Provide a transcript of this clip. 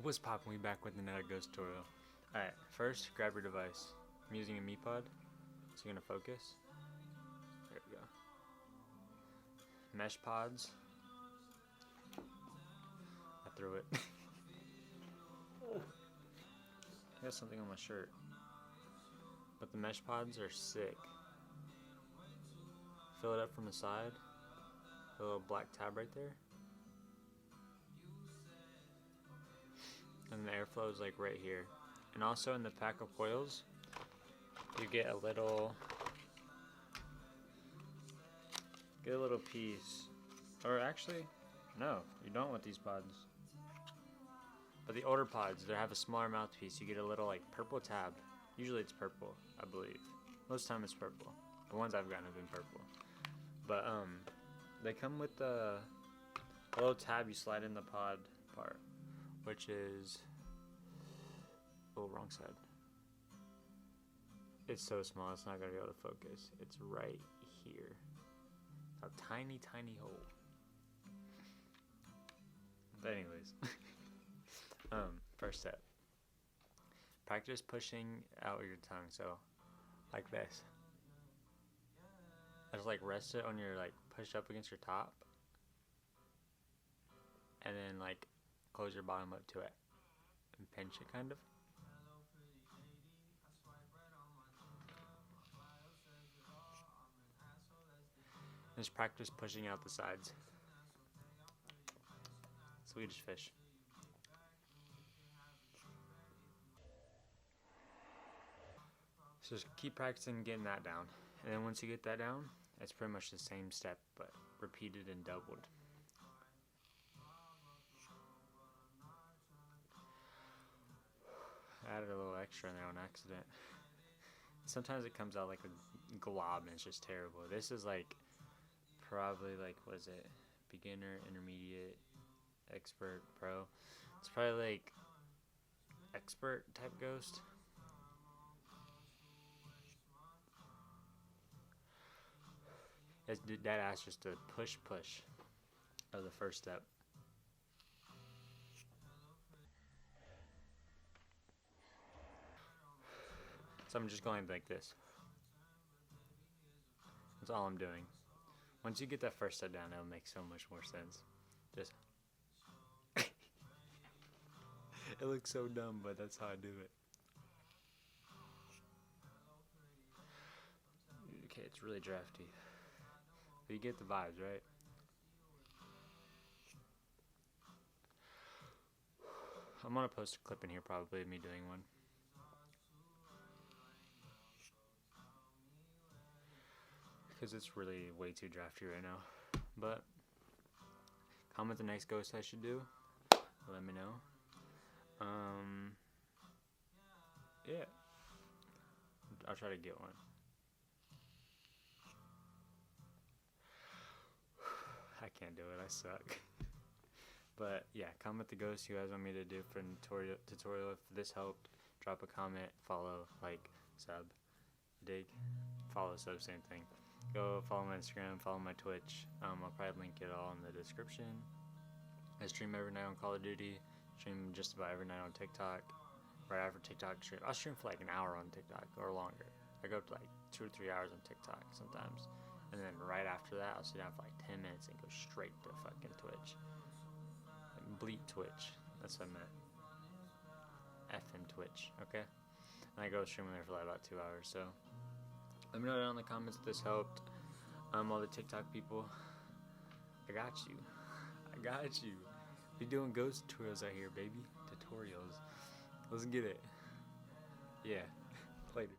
What's poppin'? We back with another ghost tutorial. Alright, first grab your device. I'm using a Mi Pod, so you're gonna focus. There we go. Mesh pods. I threw it. I got something on my shirt. But the mesh pods are sick. Fill it up from the side. A little black tab right there. And the airflow is like right here. And also in the pack of coils, you get a little piece. Or actually, no, you don't want these pods. But the older pods, they have a smaller mouthpiece. You get a little like purple tab. Usually it's purple, I believe. Most of the time it's purple. The ones I've gotten have been purple. But they come with a little tab you slide in the pod part, which is, oh, wrong side. It's so small, it's not gonna be able to focus. It's right here. A tiny, tiny hole. But anyways, first step. Practice pushing out your tongue, so like this. Just like rest it on your, like push up against your top, and then like close your bottom up to it and pinch it kind of. Just practice pushing out the sides. Swedish fish. So just keep practicing getting that down. And then once you get that down, it's pretty much the same step, but repeated and doubled. I added a little extra in there on accident. Sometimes it comes out like a glob and it's just terrible. This is like probably like, what is it? Beginner, intermediate, expert, pro. It's probably like expert type ghost. It's dead ass just a push of the first step. So I'm just going like this. That's all I'm doing. Once you get that first step down, it'll make so much more sense. Just it looks so dumb, but that's how I do it. Okay, it's really drafty. But you get the vibes, right? I'm gonna post a clip in here probably of me doing one. Because it's really way too drafty right now. But comment the next ghost I should do. Let me know. Yeah. I'll try to get one. I can't do it, I suck. But yeah, comment the ghost you guys want me to do for a tutorial. If this helped, drop a comment, follow, like, sub, dig, follow, sub, same thing. Go follow my Instagram, follow my Twitch. I'll probably link it all in the description. I stream every night on Call of Duty, stream just about every night on TikTok. Right after TikTok stream, I'll stream for like an hour on TikTok or longer. I go up to like 2 or 3 hours on TikTok sometimes. And then right after that, I'll sit down for like 10 minutes and go straight to fucking Twitch. Like, bleep Twitch. That's what I meant. Effing Twitch, okay? And I go streaming there for like about 2 hours, so let me know down in the comments if this helped. All the TikTok people, I got you. I got you. Be doing ghost tutorials out here, baby. Tutorials. Let's get it. Yeah. Later.